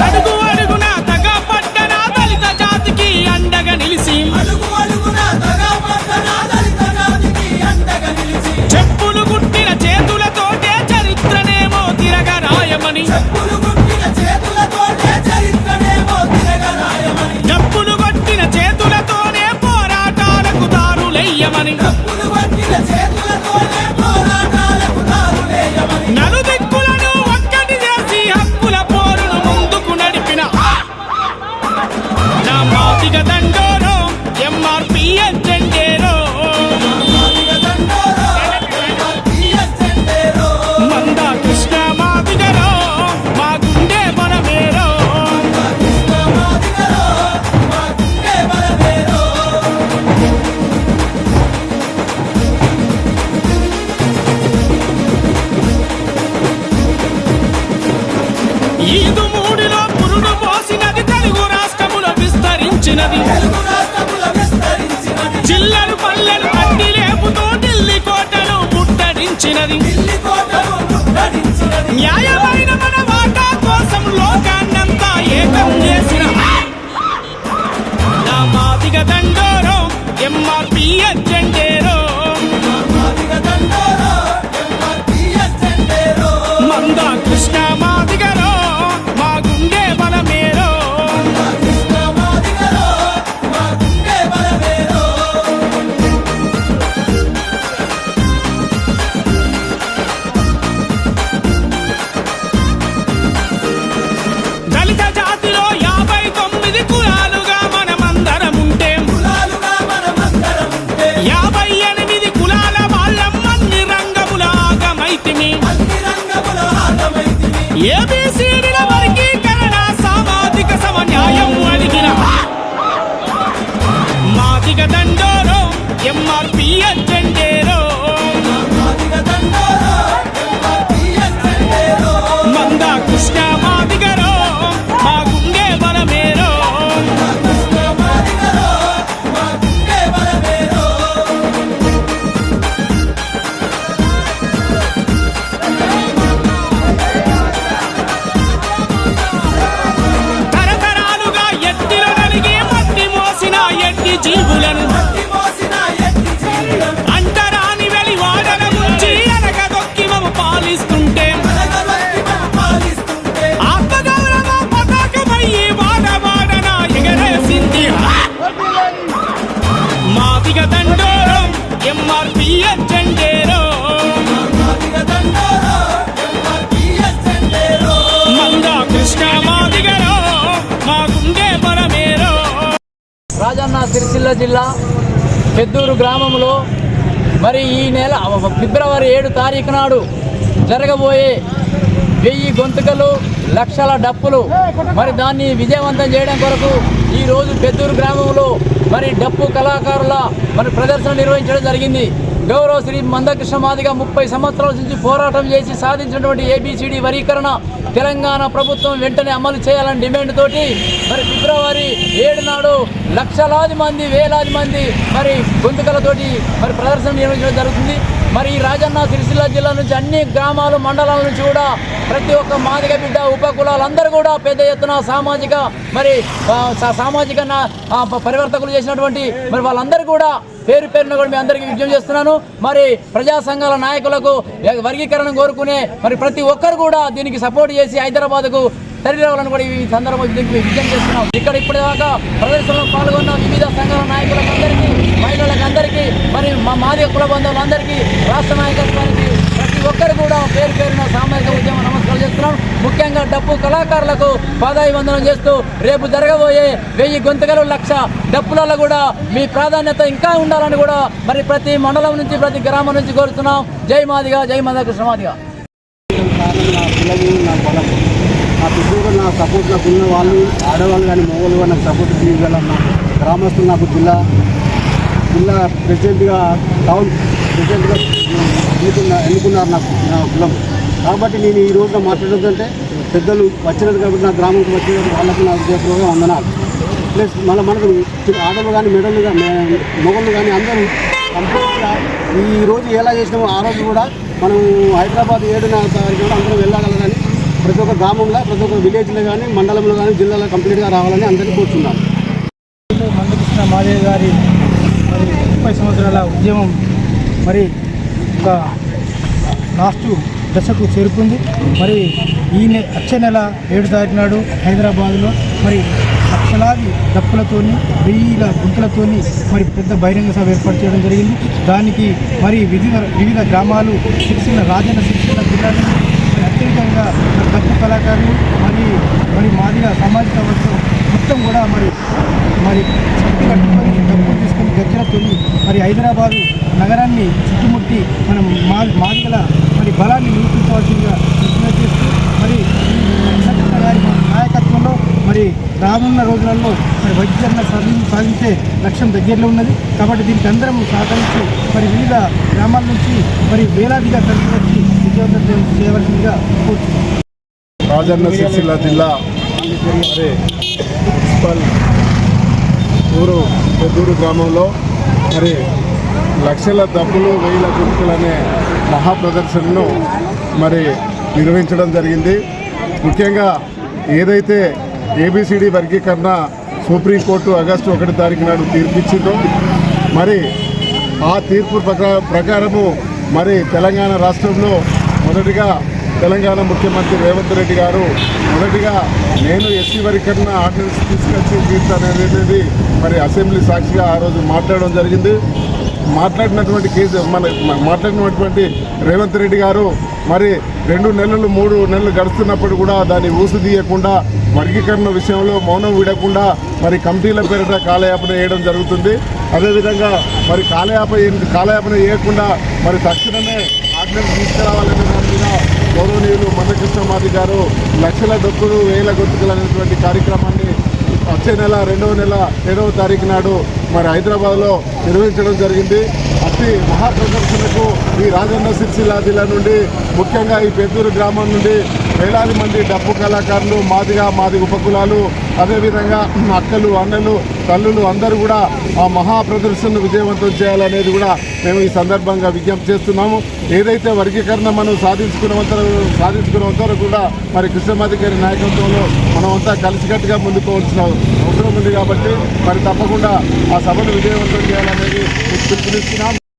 అడుగు అడుగున తగా పట్టణ దళిత జాతికి అండగా నిలిచి చెప్పులు గుట్టిన చేతులతోటే చరిత్రనేమో తిరగరాయమని డప్పులు కొట్టిన చేతులతోనే పోరాటాలకు దారులెయ్యమని నలుదిక్కులను ఒక్కటి చేసి హక్కుల పోరును ముందుకు నడిపిన నా మాదిగ దండోరో ఎంఆర్పిఎస్ జెండేరో మంద కృష్ణ మాదిగరో మా గుండె మనమేరో ఈదు మూడిలో పురుడు పోసినది తెలుగు రాష్ట్రములో విస్తరించినది జిల్లలు పల్లెలు కట్టి లేపుతూ ఢిల్లీ కోటను ముట్టడించినది న్యాయమైన మన వాటా కోసం లోకాన్నంతా ఏకం చేసిన నా మాదిగ దండోరో ఎంఆర్పిఎస్ జెండేరో మంద కృష్ణ మాదిగరో మా గుండె బలమేరో దళిత జాతిలో 59 కులాలుగా మనమందరం ఉంటే 58 కులాల వాళ్ళం అన్ని రంగముల ఆగమైతిమి ఏబిసిడిల వర్గీకరణ సామాజిక సమన్యాయం అడిగిన మాదిగ దండోరో ఎంఆర్పిఎస్ జెండేరో మంద కృష్ణ మాదిగరో మా గుండె బలమేరో తరతరాలుగా ఎత్తిలో నలిగి మట్టి మోసిన ఎట్టి జీవులను అంటరాని వెలి వాడల ముంచి అనగదొక్కి మము పాలిస్తుంటే ఆత్మగౌరవ పతాకమయ్యి వాడవాడన ఎగరేసింది మాదిగ దండోరో ఎంఆర్పిఎస్ జెండేరో మంద కృష్ణ మాదిగరో మా గుండె బలమేరో. రాజన్న సిరిసిల్ల జిల్లా పెద్దూరు గ్రామంలో మరి ఈ నెల ఫిబ్రవరి 7 తారీఖు నాడు జరగబోయే 1000 గొంతుకలు లక్షల డప్పులు మరి దాన్ని విజయవంతం చేయడం కొరకు ఈరోజు పెద్దూరు గ్రామంలో మరి డప్పు కళాకారుల మరి ప్రదర్శన నిర్వహించడం జరిగింది. గౌరవ శ్రీ మందకృష్ణ మాదిగ 30 సంవత్సరాల నుంచి పోరాటం చేసి సాధించినటువంటి ఏబిసిడి వర్గీకరణ తెలంగాణ ప్రభుత్వం వెంటనే అమలు చేయాలని డిమాండ్ తోటి మరి ఫిబ్రవరి 7 నాడు లక్షలాది మంది వేలాది మంది మరి గొంతుకలతోటి మరి ప్రదర్శన నిర్వహించడం జరుగుతుంది. మరి ఈ రాజన్న సిరిసిల్ల జిల్లా నుంచి అన్ని గ్రామాలు మండలాల నుంచి కూడా ప్రతి ఒక్క మాదిగ బిడ్డ ఉపకులాలందరూ కూడా పెద్ద ఎత్తున సామాజిక మరి సామాజిక పరివర్తకులు చేసినటువంటి మరి వాళ్ళందరూ కూడా పేరు పేరున కూడా మీ అందరికీ విజ్ఞప్తి చేస్తున్నాను. మరి ప్రజా సంఘాల నాయకులకు వర్గీకరణ కోరుకునే మరి ప్రతి ఒక్కరు కూడా దీనికి సపోర్ట్ చేసి హైదరాబాద్కు తరలిరావాలని కూడా ఈ సందర్భంగా విజ్ఞప్తి చేస్తున్నాం. ఇక్కడ ఇప్పటిదాకా ప్రదర్శనలో పాల్గొన్న వివిధ సంఘాల నాయకులకు అందరికీ మహిళలకు అందరికీ మరి మా మాదిగ కుల బంధువులందరికీ రాష్ట్ర నాయకత్వానికి ప్రతి ఒక్కరు కూడా పేరు పేరున సామాజిక ఉద్యమం నమస్కారం చేస్తున్నాం. ముఖ్యంగా డప్పు కళాకారులకు పాదాభివందనం చేస్తూ రేపు జరగబోయే 1000 గొంతుకలు లక్ష డప్పులలో కూడా మీ ప్రాధాన్యత ఇంకా ఉండాలని కూడా మరి ప్రతి మండలం నుంచి ప్రతి గ్రామం నుంచి కోరుతున్నాం. జై మాదిగ, జై మందకృష్ణ మాదిగ. నా పిల్లలు నా సపోర్ట్ నాకు ఉన్న వాళ్ళు ఆడవాళ్ళు కానీ మగవాళ్ళు కానీ నాకు సపోర్ట్ చేయగలన్న గ్రామస్తులు నాకు జిల్లా ప్రెసిడెంట్గా టౌన్ ప్రెసిడెంట్గా ఎన్నుకున్నారు నాకు నా కులం. కాబట్టి నేను ఈ రోజున మాట్లాడుతుంటే పెద్దలు వచ్చినట్టు కాబట్టి నా గ్రామంకి వచ్చినట్టు వాళ్ళకి నా ఉద్యోగంగా వందనాలు. ప్లస్ మళ్ళీ మనకు ఆడలు కానీ మెడలు కానీ మొగళ్ళు కానీ అందరూ కంప్లీట్గా ఈరోజు ఎలా చేసినామో ఆ రోజు కూడా మనం హైదరాబాద్ 7వ తారీఖు కూడా అందరం వెళ్ళగలరని ప్రతి ఒక్క గ్రామంలో ప్రతి ఒక్క విలేజ్లో కానీ మండలంలో కానీ జిల్లాలో కంప్లీట్గా రావాలని అందరికీ కోరుతున్నాను. మందకృష్ణ మాదేవ్ గారి మరి 30 సంవత్సరాల ఉద్యమం మరి ఒక లాస్ట్ దశకు చేరుకుంది. మరి వచ్చే నెల 7 తారీఖు నాడు హైదరాబాద్లో మరి లక్షలాది డప్పులతోని 1000 గుంపులతోని మరి పెద్ద బహిరంగ సభ ఏర్పాటు చేయడం జరిగింది. దానికి మరి వివిధ గ్రామాలు రాజన్న సిరిసిల్ల జిల్లా మరి అత్యధికంగా డప్పు కళాకారులు మరి మాదిగా సామాజిక వర్గం మొత్తం కూడా మరి శక్తి కట్టుకొని డబ్బులు తీసుకొని గజ్జలతో మరి హైదరాబాదు నగరాన్ని చుట్టుముట్టి మనం మాదిగల మరి బలాన్ని నిరూపించవలసిందిగా సూచన చేస్తూ మరి గారి నాయకత్వంలో మరి రానున్న రోజులలో మరి వైద్యాన్ని సాధించే లక్ష్యం దగ్గరలో ఉన్నది. కాబట్టి దీనికి అందరం సహకరించి మరి వివిధ గ్రామాల నుంచి మరి వేలాదిగా కలిసి వచ్చి విజయవంతం చేయవలసిందిగా కోరుతున్నాం. రాజన్న సిరిసిల్ల జిల్లా మున్సిపల్ పెద్దూరు గ్రామంలో మరి లక్షల డబ్బులు 1000 గుంపులు అనే మహాప్రదర్శనను మరి నిర్వహించడం జరిగింది. ముఖ్యంగా ఏదైతే ఏబిసిడి వర్గీకరణ సుప్రీంకోర్టు ఆగస్టు 1 తారీఖు నాడు తీర్పిచ్చిందో మరి ఆ తీర్పు ప్రకారము మరి తెలంగాణ రాష్ట్రంలో మొదటిగా తెలంగాణ ముఖ్యమంత్రి రేవంత్ రెడ్డి గారు మొదటిగా నేను ఎస్సీ వర్గీకరణ ఆర్డినెన్స్ తీసుకొచ్చి తీర్చాననేది మరి అసెంబ్లీ సాక్షిగా ఆ రోజు మాట్లాడడం జరిగింది. మాట్లాడినటువంటి రేవంత్ రెడ్డి గారు మరి 2 నెలలు 3 నెలలు గడుస్తున్నప్పుడు కూడా దాన్ని ఊసు తీయకుండా వర్గీకరణ విషయంలో మౌనం విడకుండా మరి కమిటీల పేరిట కాలయాపన చేయడం జరుగుతుంది. అదేవిధంగా మరి కాలయాపన చేయకుండా మరి తక్షణమే ఆర్డినెన్స్ తీసుకురావాలనే దాని మీద గౌరవనీయులు మందకృష్ణ మాది గారు లక్షల డబ్బులు 1000 గొంతుకలు అనేటువంటి కార్యక్రమాన్ని వచ్చే నెల 2వ నెల 7వ తారీఖు నాడు మరి హైదరాబాద్లో నిర్వహించడం జరిగింది. అతి మహాప్రదర్శనకు ఈ రాజన్న సిరిసిల్ల జిల్లా నుండి ముఖ్యంగా ఈ పెద్దూరు గ్రామం నుండి వేలాది మంది డప్పు కళాకారులు మాది ఉపకులాలు అదేవిధంగా అక్కలు అన్నలు తల్లులు అందరూ కూడా ఆ మహాప్రదర్శనను విజయవంతం చేయాలనేది కూడా మేము ఈ సందర్భంగా విజ్ఞప్తి చేస్తున్నాము. ఏదైతే వర్గీకరణ మనం సాధించుకున్నంత వరకు కూడా మరి కృష్ణమాది గారి నాయకత్వంలో మనమంతా కలిసికట్టుగా ముందుకోవాల్సిన అవసరం ఉంది. కాబట్టి మరి తప్పకుండా ఆ సభను విజయవంతం చేయాలనేది పిలుపునిస్తున్నాం.